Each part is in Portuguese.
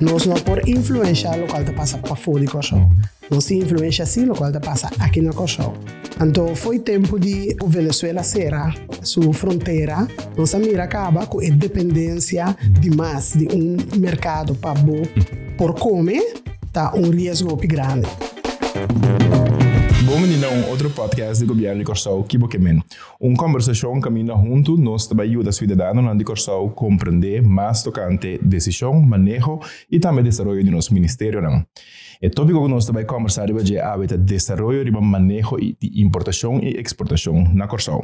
Nós não por influenciar o qual te passa para fora de Koperashon. Nós influencia sim o qual te passa aqui na Koperashon. Então foi tempo de o Venezuela cerrar sua fronteira. Nós mira acaba com a dependência demais de mercado para bom por comer, tá risco muito grande. Bom, menina, outro podcast de governo de Koperashon, que boquemen. Conversação caminha junto, nós também ajuda a cidadão na de Koperashon compreender mais tocante decisão, maneho e também desaroyo de nosso ministério. O tópico que nós também conversar hoje é desaroyo, riba, maneho de importação e exportação na Koperashon.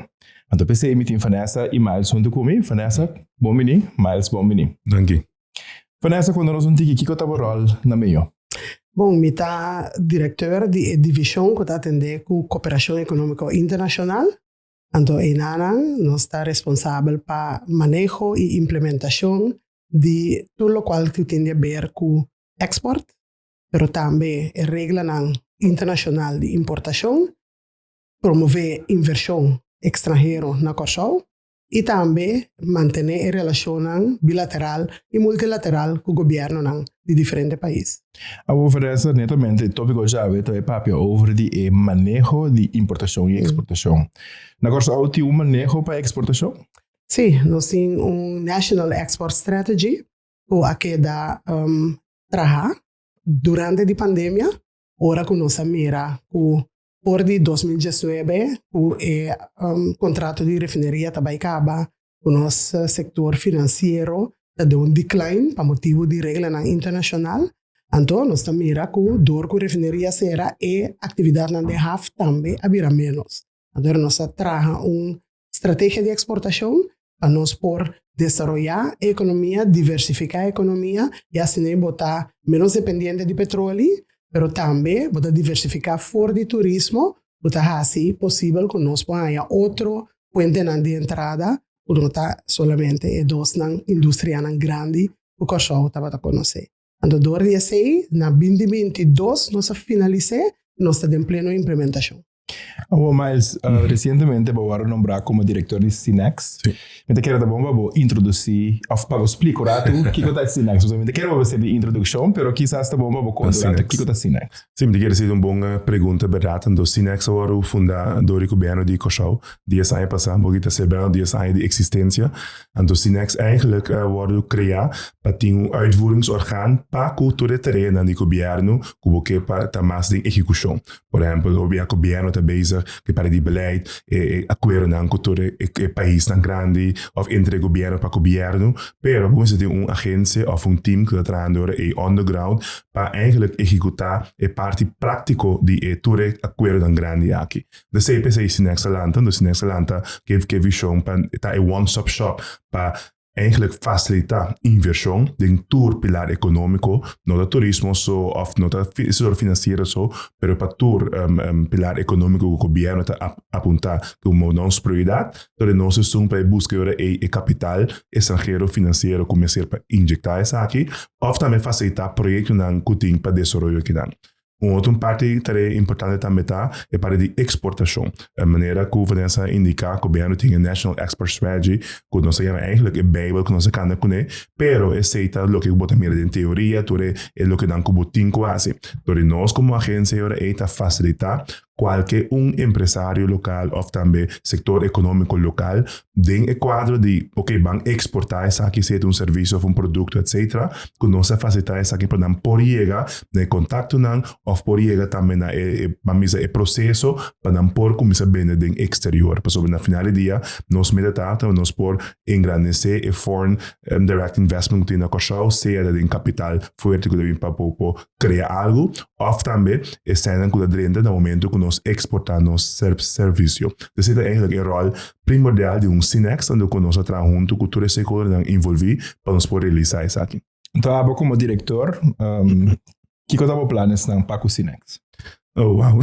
Então, pensei em Vanessa e Miles junto comigo. Vanessa, bom menino. Miles, bom menino. Danke. Vanessa, quando nós vamos ter que o rol na meio? Bom, eu sou diretor de divisão que atende com Koperashon Ekonómiko Internashonal. Então, nós estamos responsáveis para manejo e implementação de tudo o qual tem a ver com export, mas também a regra internacional de importação, promover inversão estrangeira na Koperashon e também manter a relação bilateral e multilateral com o governo de diferentes países. A oferecer netamente o tópico já é papel over de manejo de importação e exportação. Na Koperashon tem manejo para exportação? Sim, nós temos National Export Strategy que dá trabalhar durante a pandemia, ora que nós mira por de 2019, o contrato de refineria também acaba, o nosso setor financeiro deu decline para motivo de regra internacional. Então, nós mira que dor que refineria será e atividade na DEHAF também haverá menos. Então, nós trabalhamos uma estratégia de exportação para nós por desarrollar a economia, diversificar a economia e assim botar menos dependente de petróleo, mas também botar diversificar fora de turismo, botar assim possível que nós ponhamos outro puente de entrada, não está somente dos indústrias grandes, o que eu estava a conhecer. Então, 2016, na 2022, nós finalizamos, nós estamos em plena implementação. Mas recentemente eu nombrar como diretor de CINEX. Eu quero introduzir, para explicar o que é CINEX. Eu quero fazer a introdução, mas quizás vou contar o que é CINEX. Sim, eu quero fazer uma boa pergunta, verdade? Então, CINEX é o fundador do governo de Koperashon. 10 anos passados, porque está celebrando 10 anos de existência. Então, CINEX eigenlijk wordt criado para ter uitvoeringsorgaan para cultura terrena do governo, que para mais de execução. Por exemplo, o governo está bezig para de beleid, acordo com cultura país tão grande, ou entre governo para governo, pero vamos ter uma agência ou team que está trabalhando underground para eigenlijk executar a parte prática de todo acordo tão grande aqui. Da CPC CINEX Atlanta, do CINEX Atlanta, que visão para estar one-stop shop para eigenlijk facilitar inversão dentro pilar econômico, não do turismo só, ou não do setor financeiro só, mas para todo pilar econômico que o governo está apontar como nossa prioridade, então nós estamos para buscar o capital estrangeiro financeiro começar para injetar isso aqui, ou também facilitar projetos que tem para desenvolver aqui. Outra parte importante também é para de exportação. A maneira que o Vanessa indica que o governo tem a National Export Strategy, que nós chamamos eigenlijk a Bijbel que nós canamos com ele, pero aceita o que bota mira em teoria, tudo é o que não que botin quase. Então nós como agência é facilitar qualquer empresário local ou também sector econômico local tem o quadro de, vão exportar isso aqui, seja serviço ou produto, etc. Que nós facilitar isso aqui para não por chegar no contato ou por chegar também na processo para não por começar a vender no exterior. Porque no final do dia, nós meditamos, nós por engrandecer o foreign direct investment que tem na Koperashon, seja de capital forte que deve para criar algo, ou também cena que dentro do momento que nós exportamos serviço. Esse é eigenlijk o rol primordial de CINEX, onde nós trabalhamos junto com todo esse setor envolvido para nós poder realizar isso aqui. Então, como diretor, que planos para o CINEX? Oh, wow.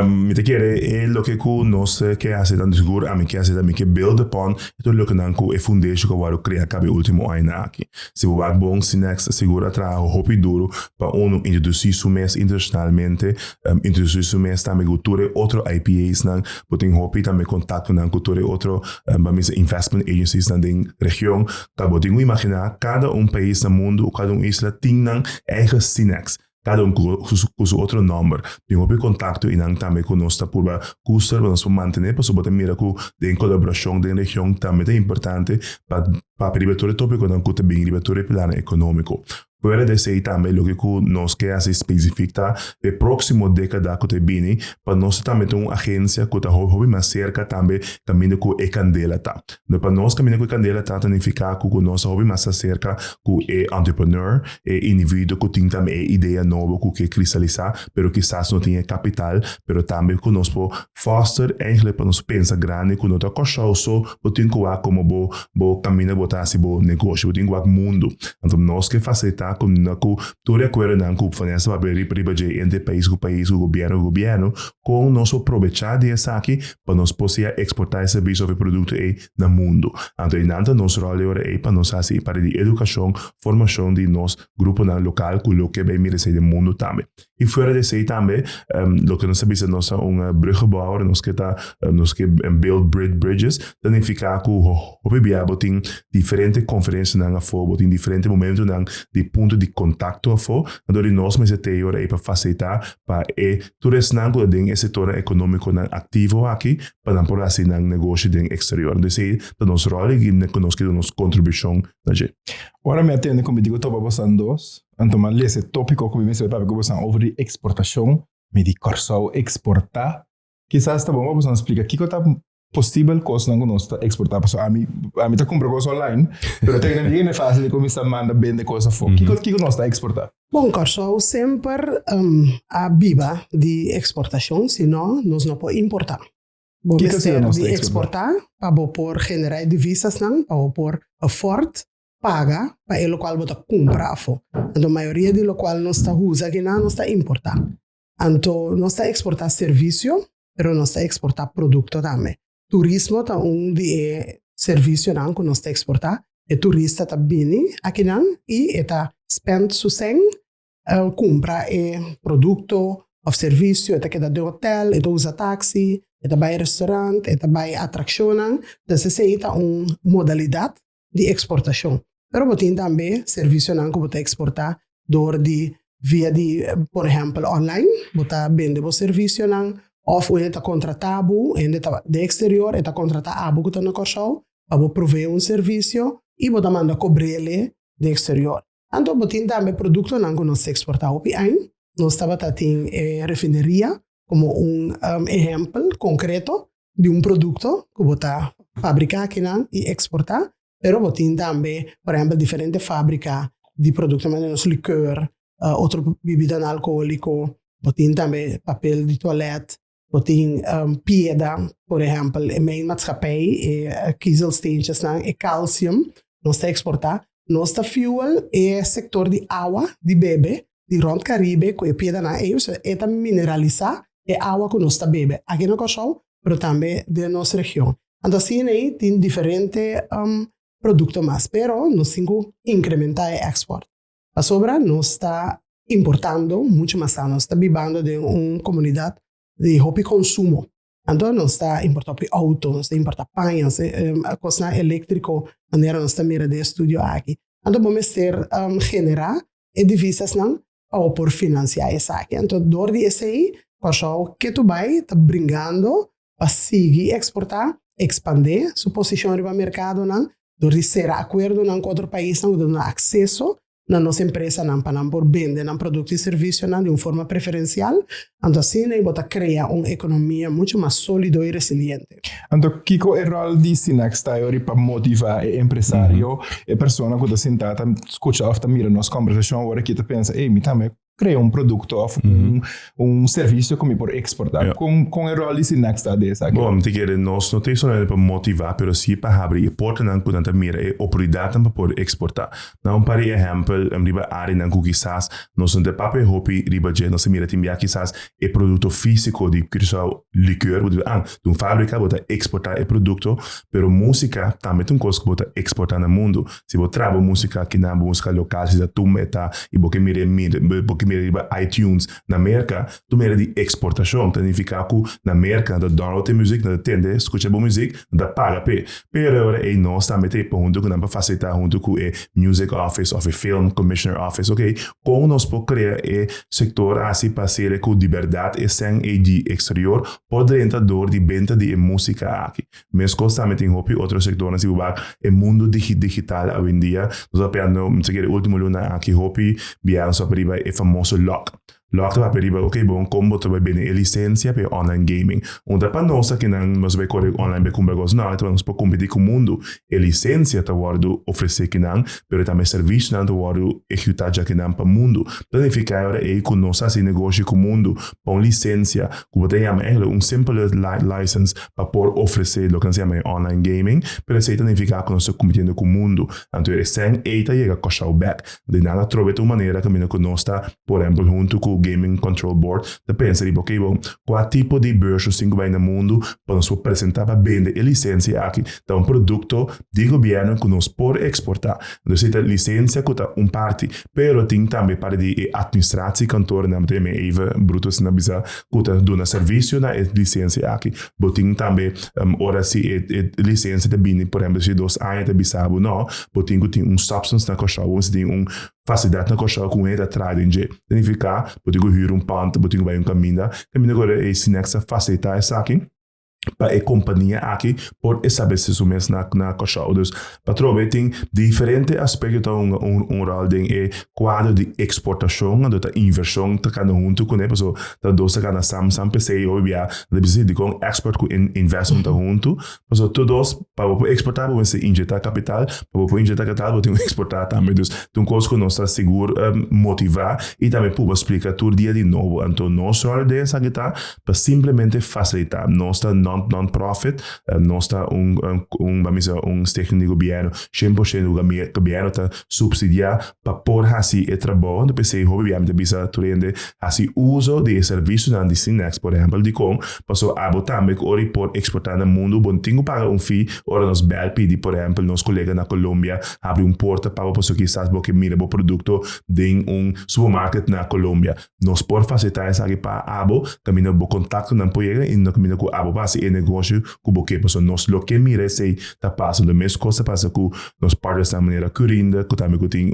Me te quiere lo que nos que hace tan seguro a mí que hace también que build upon esto lo que nan ku e foundation que varo crea cabe último ano aqui. Se o bom CINEX segura trabalho hopi duro para uno introduzir su mes internacionalmente, introduzir su mes também cultura outro IPAs nan, botin hopi também contato nan cultura outro vamos investment agencies nan den região, tá botin imaginar cada país no mundo, cada isla tem nan eigen CINEX. Cada com seu outro número. Tem um contato e não também conosco por custo para nós manter, para sobre mira com de colaboração da região também é importante para privatura tópico não custa bem privatura plano econômico. Fora desse aí também o que nós quer se especificar é próximo década que te bem para nós também ter uma agência que tá hobby mais cerca também caminho com e candela tá. Então para nós caminho com candela tá significa que o nosso hobby mais cerca com e entrepreneur e indivíduo que tem também ideia nova que cristalizar, pero quizás não tenha capital, pero também que nós po foster eigenlijk para nós pensar grande que nós tá cochoso, o tem que como bo caminho botar se bo negócio, o tem que mundo. Então nós que facilitar como na tu recuerda na que Vanessa vai abrir riba de entre país, governo, com nós aproveitar dessa aqui para nós poder exportar esse serviço ou produto aí no mundo. Então, ainda nosso rol é para nós assim para de educação, formação de nosso grupo na local, que o que vai merecer do mundo também. E fora desse aí também, o que nós sabemos é nossa uma bruggebouwer, nós que build bridges, significa que o biabo tem diferentes conferências na fora, tem diferentes momentos de ponto de contato a fora, então nós mais até agora aí para facilitar para tudo isso não tem esse setor econômico ativo aqui para não por assim não negócio de exterior. Então esse é o nosso rol e nossa contribuição na gente. Agora me atende como digo topa bosan dos, então man esse tópico como me se para bosan over exportação, me di corso exportar. Quizás tá bom bosan explica que tá possível coisa não nós tá exportar para a mim tá comprar coisa online, pero tecnicamente é fácil de começar a mandar vender coisa fora. Que nós tá exportar? Bom, corso sempre a biba de exportação, senão nós não podemos importar. Bom, que é nós de exportar para por generar divisas não, para por forte paga para o qual você compra fora. Então a maioria de lo qual nós está usa aqui não está importar. Então nós está exportar serviço, pero nós está exportar produto também. Turismo tá de serviço não que nós está exportar. E turista tá bem aqui não e tá spend su sen compra produto ou serviço, tá queda de hotel, tá usa táxi, tá vai restaurante, tá vai atração. Então essa aí tá modalidade de exportação. Pero botin também serviço não que você exportar via de, por exemplo, online, você vende o serviço não, ou você tá contratado, de exterior, está contratado que tá na corso, para prover serviço e você manda cobrir de exterior. Então, botin também produto não que nós exportamos para aí, nós estava tendo refineria como exemplo concreto de produto que você fabrica aqui não e exportar. Pero botin também, por exemplo, diferentes fábricas de produtos, mas licor, outra bebida alcoólica, botin também papel de toilette, botin pedra, por exemplo, em minha maatschappij, kiezelsteentjes, e calcium, nós está exportar. Nosso fuel é sector de água, de bebe, de rond Caribe, que é pedra na eus, é mineralizar, é água que nós está bebe. Aqui no Kosovo, mas também de nossa região. Então, assim, aí tem diferentes produto mais, pero nós temos que incrementar o export. A sobra nós está importando muito mais, nós está vivendo de uma comunidade de hobby consumo. Então nós está importando autos, nós está importando panhas, coisa elétrica, maneira nós está mirando de estúdio aqui. Então vamos ter generar divisas não ou por financiar isso aqui. Então dor de esse aí, o que tu vai tá brincando para seguir exportar, expandir sua posição no mercado não. Door ser acordo com outro país, não dando acesso na nossa empresa não para não por vender não produto e serviço não de uma forma preferencial, então assim né bota criar uma economia muito mais sólida e resiliente. Então que é o rol de CINEX aí para motivar o empresário, a pessoa que está sentada, escuta ofta mira nossa conversação agora que está pensa, me também criar produto ou serviço como por exportar. Com o rol de CINEX dessa. Bom, te quero nós não tem só para motivar, pero sim para abrir e porta não portanto mira é oportunidade para por exportar. Não para exemplo, riba área não que quizás nós não tem papel hopi riba je nós mira tem quizás é produto físico de cristão liqueur, de fábrica bota exportar é produto, pero música também tem coisa que bota exportar no mundo. Se você trabalha música aqui na música local, se tu meta e porque mira iTunes na América, tu mira de exportação, significa que na América da download música, da tende, escuta boa música, da paga pe. Pero agora é nós também tem para junto com para facilitar junto com é music office of a film commissioner office, ok? Com nós por criar é sector assim parceiro com de verdade e sem e de exterior pode entrar de venda de música aqui. Mas também tem outro sector assim é mundo digital hoje em dia. Nós aprendemos, se quer último luna aqui hopi, biar só para é famoso lock. Lock va per riba, ok, bom, como tu vai bene licença para online gaming. Onde para nós que não nos vai correr online para comprar coisas, não, então nós para competir com o mundo. E licença tá guardo oferecer que não, pero também serviço não tá guardo executar já que não para o mundo. Planificar agora é com nós assim negócio com o mundo, com licença, que você chama simple license para por oferecer o que se chama online gaming, pero isso significa que nós estamos competindo com o mundo. Então é sem eita chega a costar o back. De nada trobe uma maneira que nós está, por exemplo, junto com Gaming Control Board, da pensa di ok, bom, qual tipo de börse sim vai no mundo para nos apresentar para vender licença aqui, da produto de governo que nós por exportar. Então, essa licença custa parte, pero tem também para de administração cantor na tema eva brutos na bisa custa do na serviço na licença aqui. Botin também ora se licença de bini, por exemplo, se dos anos de bisabo não, botin que tem substance na coxa, você tem facilidade na coxa com ele atrás de significa botin que hira ponto, botin que vai caminho agora é CINEX facilitar isso aqui para a companhia aqui por estabelecer o mês na coxa. Então, para trocar tem diferentes aspectos rol de quadro de exportação, da inversão tá cada junto com ele, pessoal, da dosa cada sam PC ou via da visita com export com investment junto, pessoal, todos para exportar você injetar capital, para injetar capital você exportar também. Então, coisa que nós está seguro motivar e também para explicar todo dia de novo. Então, nós só de essa guitarra para simplesmente facilitar. Nós está non-profit, nós está stichting de governo, 100% do governo está subsidiar para por assim é trabalho, do PC obviamente bisa turende assim uso de serviços na CINEX, por exemplo, de com passou a botar também ori por exportar no mundo, bom tingo pagar fee, ora nos belpi de por exemplo, nos colega na Colômbia abre porta para pessoa que sabe porque mira o produto de supermarket na Colômbia. Nós por facilitar essa aqui para abo, caminho bo contato na poega e no caminho com abo base e negócio com boque, pessoa nós lo que mira sei tá passando a mesma coisa passa com nos partners da maneira curinda, que também tem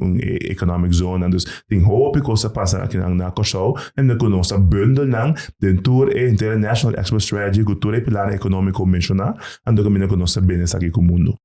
economic zone, dus tem hoop coisa passa aqui na Koperashon, e na nossa bundle nan den tour e International Export Strategy, que tour e pilar econômico mencionar, ando caminho com nossa business aqui com o mundo.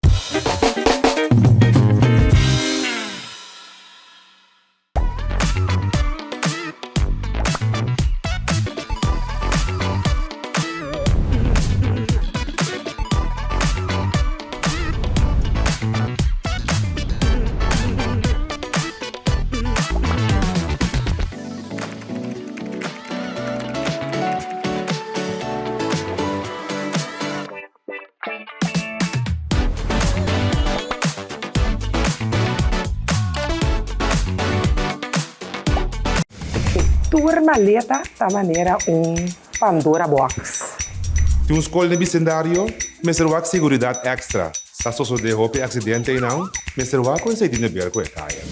Tour maleta da maneira Pandora box. Tem um escolha de bicendário, mas o seguridade extra. Se a sua de roupa acidente e não, mas o consegue de ver com a caia.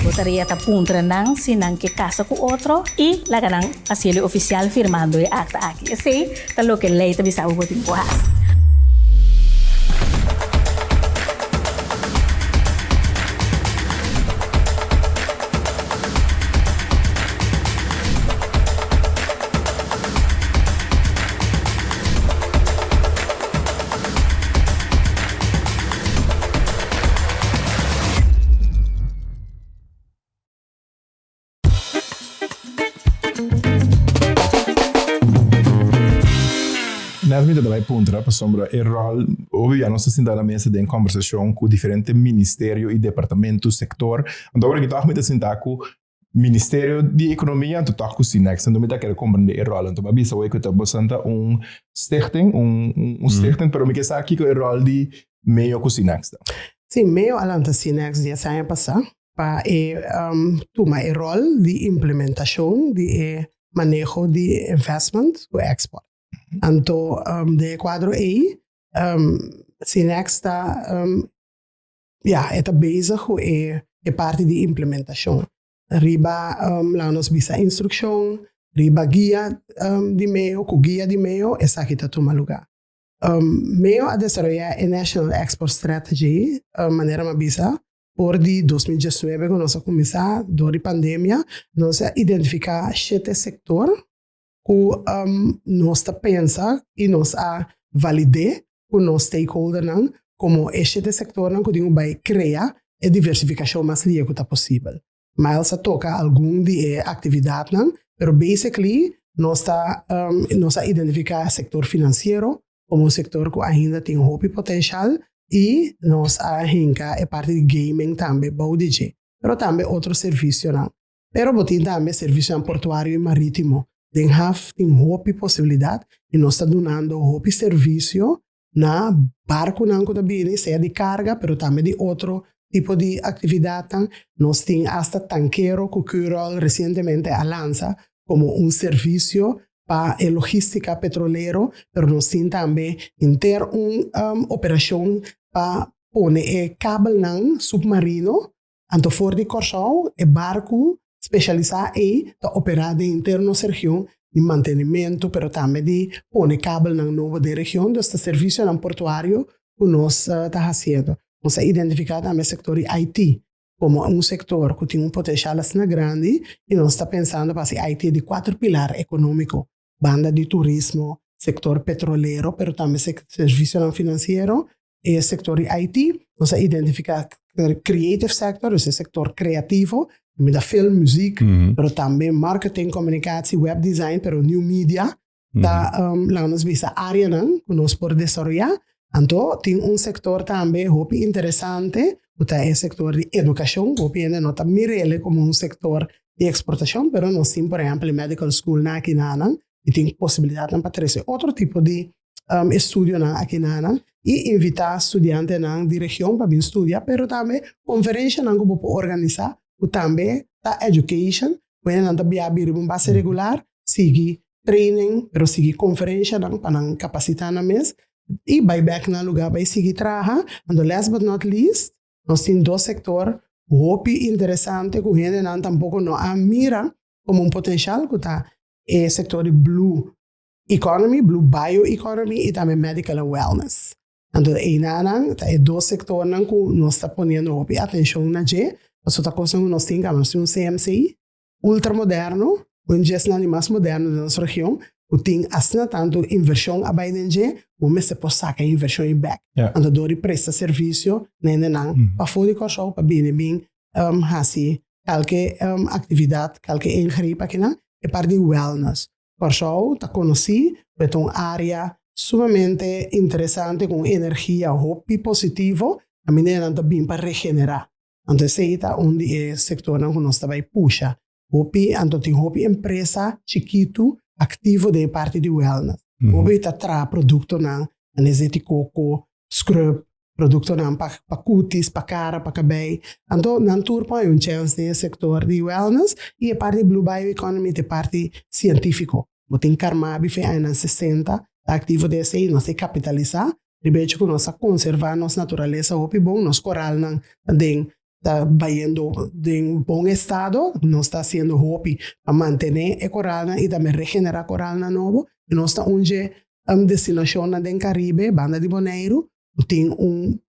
Gostaria de apuntar nang sinang que casa com outro e lá ganang asilo oficial firmando e acta aqui. Assim, talo que lei tabi sa ubo timpo has. Mesmo que vai puntra para sombra o rol, obviamente nós estamos na mesa de conversação com diferentes ministérios e departamentos, sector. Então agora que estamos me sentar com Ministério de Economia, então está com o CINEX, então me dá querer compreender o rol. Então a bisa hoje que está bastante stichting, stichting, pero me quer saber aqui que o rol de meio com o CINEX. Sim, meio alanta CINEX dia saia passar para tomar o rol de implementação de maneho de investment com export. Então, de quadro aí, CINEX está bezig com a parte de implementação. Riba, lá nós bisa instrução, riba guia de meio, com guia de meio, essa aqui está tomando lugar. Meio a desaroyar a National Export Strategy, maneira uma bisa, por de 2019, quando nós começamos, durante a pandemia, nós identificar 7 sectores que nós pensa e nós validar com os stakeholders como este sector que vai criar a diversificação mais livre que está possível. Mas toca algum de atividade, pero basically nós identificar o setor financeiro como um setor que ainda tem muito potencial e nós a parte de gaming também, baudige, pero também outro serviço não. Pero botin também serviço portuário e marítimo. Tem muita possibilidade e nós está dando muito serviço na barco não que também seja de carga, pero também de outro tipo de atividade. Nós temos hasta tanqueiro que curou recentemente a lança como um serviço para a logística petroleira, pero nós temos também operação para pôr cabo submarino, então fora de Koperashon, o barco especializado em operar de interno da região de mantenimento, pero também de pôr cabo na nova de região, deste serviço portuário que nós está fazendo. Nós identificamos também o setor de IT como um setor que tem potencial assim grande e nós está pensando para ser IT de 4 pilares econômicos, banda de turismo, setor petroleiro, pero também serviço financeiro e setor de IT. Nós identificamos creative sector, esse setor criativo, da film, música, pero também marketing, comunicação, web design, pero new media. Lá nós vemos a área que nós podemos desenvolver. Então, tem setor também muito interessante, que é o setor de educação, que ainda não está mirando como setor de exportação, mas nós temos, por exemplo, medical school aqui e tem possibilidade para trazer outro tipo de estudo aqui e invitar estudantes de região para vir estudar, mas também conferência que pode organizar, que também está education, que não está abrir uma base regular, seguir training, mas seguir conferência para capacitar na mesa. E vai back na lugar, vai seguir trabalhar. And last but not least, nós temos 2 sectores muito interessantes que a gente não tampouco não mira como potencial, que está o setor de blue economy, blue bioeconomy e também medical and wellness. Então, aí 2 sectores que nós está ponendo muito atenção na gente. Nós está coisa que nós temos um CMCI ultramoderno, um gestor mais moderno da nossa região, que tem assim tanto inversão a Biden, como se pode sacar inversão em back. Então, dori presta serviço, para fora de Koperashon, para bem, assim, qualquer atividade, qualquer ingresso aqui, é parte de wellness. Koperashon está conhecido, é uma área sumamente interessante, com energia muito positiva, a menina também para regenerar. Então, esse é onde o setor que nós também puxa. Então, tem uma empresa chiquito, ativo de parte de wellness. Hoje está trazendo produto de coco, scrub, produto para cutis, para cara, para cabelo. Então, não turma é chance no setor de wellness e a parte de blue bioeconomy é parte científica. Tem carmabi foi em 60, ativo desse aí, nós capitalizar, de vez que nós conservar nossa natureza, bom, nós coral está vaindo em bom estado, nós está sendo hopi para manter a coral e também regenerar a coral na novo. E nós está onde destinação na Caribe, banda de Bonaire, tem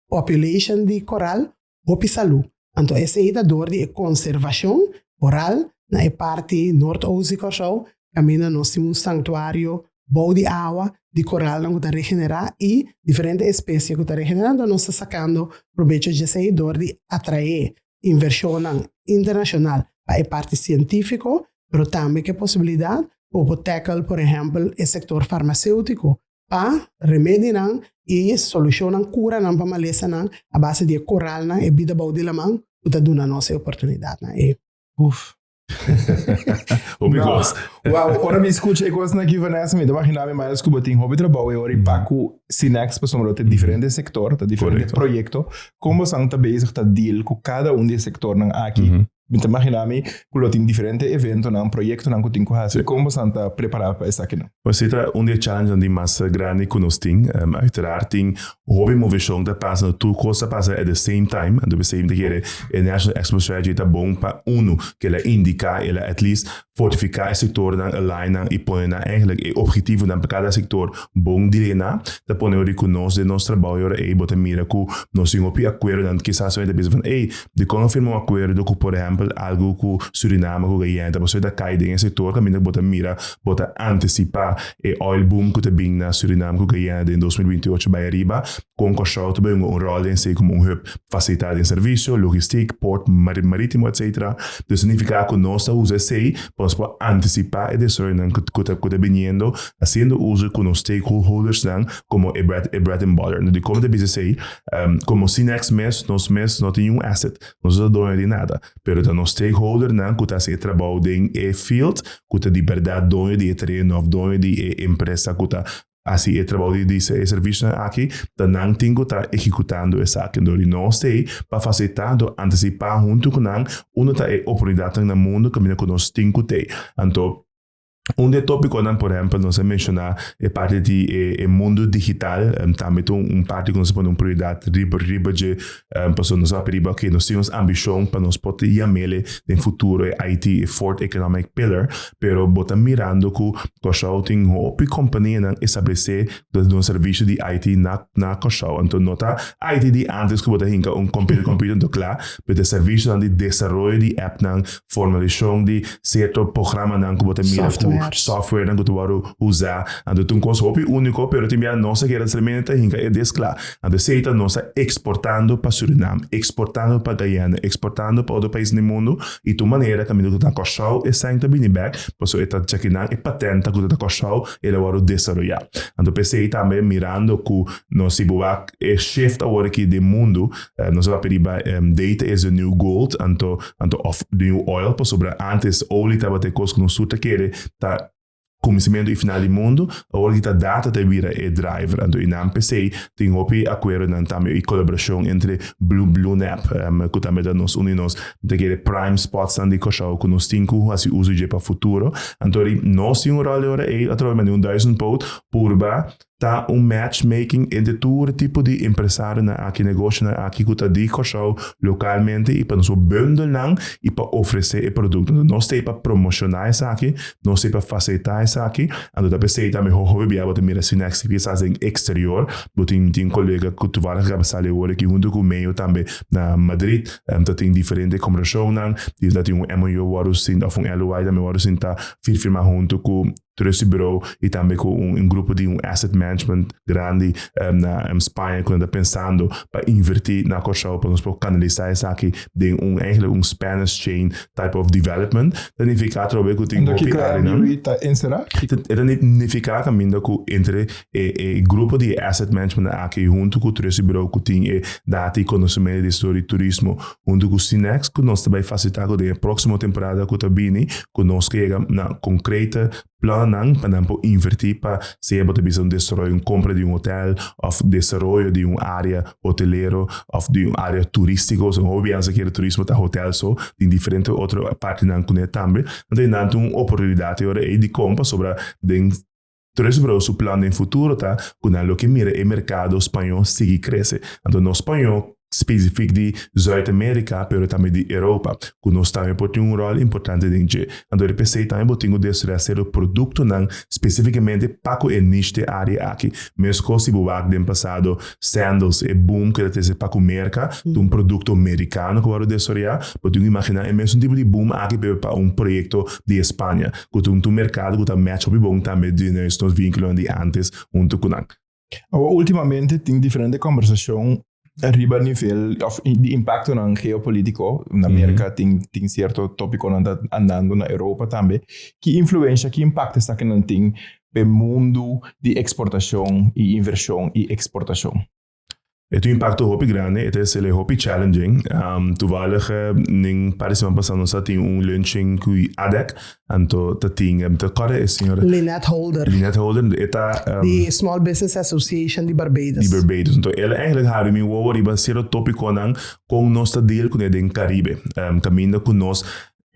population de coral hopi saúde. Então esse é dor de conservação coral na parte norte-oeste de Koperashon, caminha nós temos santuário bom de água de coral que está regenerar e diferentes espécies que está regenerando, nós está sacando proveito de esse dor de atrair inversão internacional para a parte científica, mas também que possibilidade para tackle, por exemplo, o setor farmacêutico, pa remédio nan e solução nan cura nan pa malesa nan a base de coral nan e vida baudi la man uta duna nossa oportunidade nan e Obrigado. Wow, ora me escuta, eu gosto aqui, Vanessa, me dá imaginar mais que botem hobby trabalho e ora e paco CINEX para somar diferente sector, tá diferente projeto, como são tá bezig tá deal com cada de sector nan aqui. Me imaginar-me que lo tem diferente evento nan projeto nan que tem que fazer, como são tá preparado para isso aqui não. Você tá de challenge de mais grande que nós tem, uiteraard tem hobby movição da passa tu coisa passa at the same time, and the same que é national export strategy tá bom para que ela indica, ela at least fortificar o setor nan align e põe na eigenlijk o objetivo nan para cada setor bom direna, tá põe o reconoce de nosso trabalho e bota mira que nós temos um acordo nan quizás vai de van de confirmar um acordo que por exemplo algo que Suriname que ganha, então você tá caído em setor que ainda bota mira, bota antecipar e oil boom que tá bem na Suriname que ganha em 2028 by riba, com Koperashon também rol em si como hub facilitar em serviço, logística, port marítimo, etc. Isso significa que nós usamos sei para antecipar e desenvolver que tá vindo, fazendo uso com os stakeholders como bread and butter. De como te dizer sei, como CINEX nós não tem asset, nós não damos de nada, pero nos stakeholder que tá se trabalho em field, que tá de verdade dono de terreno, dono de empresa que tá assim trabalho de serviço aqui, tá não tem que tá executando essa aqui, então nós tem para facilitar, antecipar junto com uma tá oportunidade no mundo que nós tem que ter. Então de tópico, por exemplo, nós mencionar a parte do mundo digital, também tem parte que nós põe prioridade riba de pessoas nós riba que nós temos ambição para nós poder chamar no futuro IT e fourth economic pillar, pero bota mirando que Koperashon tem uma companhia que estabelecer um serviço de IT na Koperashon. Então nota IT de antes que bota hinca computer do claro, pero serviço de desaroyo de app formalização de certo programa que bota mira software que tu vai usar, então tu consegue único, pero também a nossa que era extremamente rica é desclar. Então se está nossa exportando para Suriname, exportando para Guyana, exportando para outro país no mundo, e tu maneira que tu tá Koperashon e sai também back, por isso está checando e patenta que tu tá Koperashon ele vai desarrollar. Então pensei também mirando que nós ibuak é shift agora aqui do mundo, nós vai pedir data is a new gold, então of new oil, por sobre antes óleo estava te coisa que não suta querer tá começamento e final do mundo, agora que a data te vira é driver. Então, em PC, tem um acordo também e colaboração entre Blue Nap, que também nós unimos, de prime spots de Koperashon, que nós temos assim uso de para futuro. Então, nós temos um rol agora através de 1000 pound por tá matchmaking entre todo tipo de empresário aqui negócio aqui que tá de Koperashon localmente e para nós bundle e para oferecer o produto. Nós temos para promocionar isso aqui, nós temos para facilitar isso aqui. Então da PC também hobby para mira CINEX que faz em exterior, tem colega que tu vai cabeçar agora que junto com o meio também na Madrid, tem diferente Koperashon tem um MOU warusin of LOI também warusin tá firma junto com Desaroyo e também com grupo de asset management grande na Espanha quando está pensando para invertir na Koperashon para nós canalizar isso aqui de eigenlijk Spanish chain type of development, significa que eu tenho significa que entre o grupo de asset management aqui junto com o Desaroyo que tem data e conhecimento de história e turismo junto com o CINEX que nós também facilitar que a próxima temporada que está vindo que nós chega na concreta plano para invertir para se você precisa desenvolver compra de hotel ou desenvolver de área hotelero ou de área turística ou obviamente que o turismo está hotel só em diferente outra parte não conhece também então uma oportunidade agora de compra sobre Desaroyo seu plano em futuro tá quando o que mira o mercado espanhol sigue crescer então no espanhol específico de Zuid-América, pero também de Europa, que nós também temos rol importante dentro. Então, eu pensei também que temos de ser o produto especificamente para o nicho de área aqui. Mesmo se você tem passado sandals e boom que tem para o mercado, um produto americano que vai desarrollar, pode imaginar o mesmo tipo de boom aqui para um projeto de Espanha, que tem um mercado que está match up bom também de nós vínculos de antes junto com nós. Ultimamente tem diferente conversação arriba nível de impacto geopolítico na América tem certo tópico andando na Europa também que influência que impacta essa que não tem pelo mundo de exportação e inversão e exportação. Het impacto hopi grande, het is hele hopi challenging. Toevallig ning Paris man passando sa ting lunching kui ADEC, anto ta ting ta kore is senhora Lynette Holder, eta the Small Business Association di Barbados. Então ele eigenlijk hari mi wo riba zero tópiko nan com nossa deal com den Caribe. Caminho com nós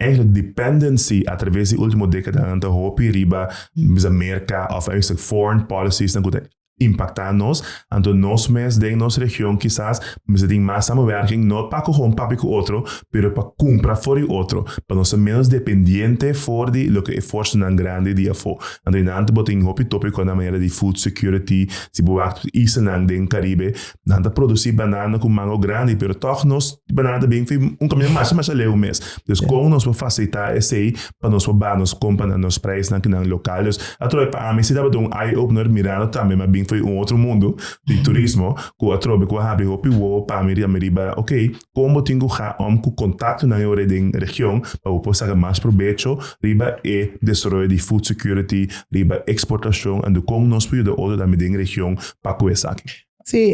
eigenlijk dependency através de último década anta hopi riba bisa Amerika of eigenlijk foreign policies dan goed impactar nós, então nós mesmos de nossa região quizás mas tem mais samenwerking não para com um papi com outro, pero para comprar for o outro, para nós ser menos dependente for de lo que é força nan grande dia for. Então nante botem hopi tópico na maneira de food security, se boa isso nan den Caribe, nanta produzir banana com mango grande, pero toch nós banana bem foi caminho mais leu mês. Dus como nós vamos facilitar esse aí para nós para nós comprar nos preços nan locais. Atroi para mim se dá um eye opener mirando também, mas bem foi outro mundo de turismo que atrobe que abre hopi wo para meriba, ok, como tenho com contato na hora de região para o poder mais proveito, riba e Desaroyo de food security, riba exportação, e como nós podemos outra da medida região para começar aqui. Sim,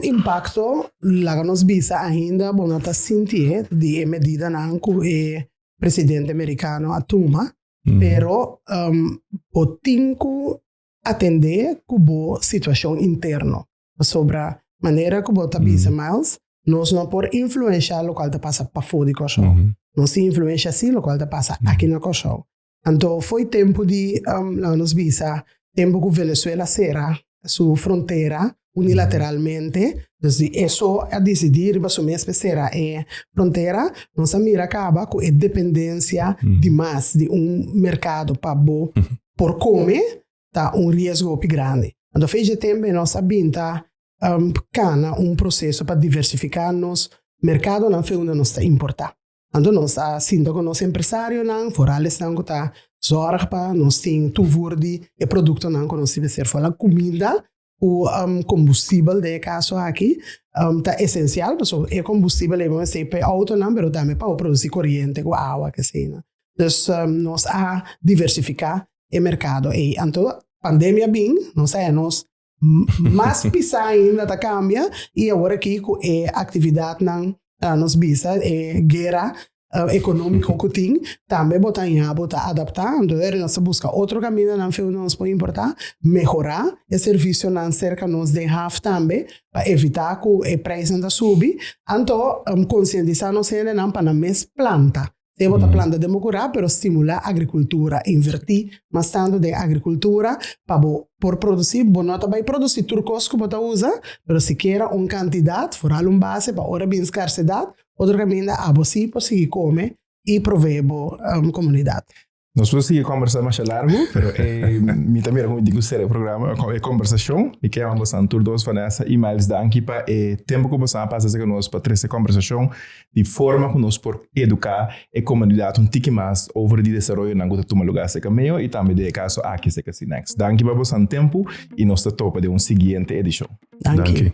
impacto lá nos visa ainda bom tá sentir de medida não que o presidente americano atuma, pero potinco atender com boa situação interna sobre a maneira que bota bisa Miles, nós não por influenciar o qual te passa para fora de coxão, nós se influencia assim o qual te passa aqui na coxão. Então foi tempo de lá nos visa tempo que Venezuela cerra sua fronteira unilateralmente, então isso a decidir para sua especera fronteira, nossa mira acaba com a dependência demais de mercado para por comer tá risco muito grande. Então, fez tempo nós sabemos cana processo para diversificar nos mercado não foi onde nós importar. Então, nós sinto que nós empresários não, forales não tá zorg para nós tem tudo de produto não que nós deve ser fora comida o combustível de caso aqui tá essencial, porque o combustível é mais para auto não, mas também para produzir corrente com água que seja. Então, nós diversificar o mercado e então pandemia bem, nós mais pisar ainda tá cambia e agora aqui com a atividade não nos visa guerra econômico que tem também botar adaptar, então nós busca outro caminho não foi nós pode importar, melhorar o serviço não cerca nos de half também para evitar que o preço não subi, então conscientizar nós não para mais planta. Se botar planta democurar, pero estimular a agricultura, invertir mais tanto de agricultura para por produzir, bonota vai produzir turcos que bota usa, pero se quer quantidade, fora base para hora bem escassidade, outro caminho a você conseguir comer e prover comunidade. Nós vamos seguir conversando mais largo, pero mi também como digo ser o programa é conversação e que vamos a tur dos Vanessa e Miles danke para tempo que você passa com nós para trazer conversação de forma que nós por educar a comunidade tique mais over de Desaroyo na gota toma lugar se caminho e também de caso aqui se que CINEX. Danke para você tempo e nós topa de seguinte edição. Danke.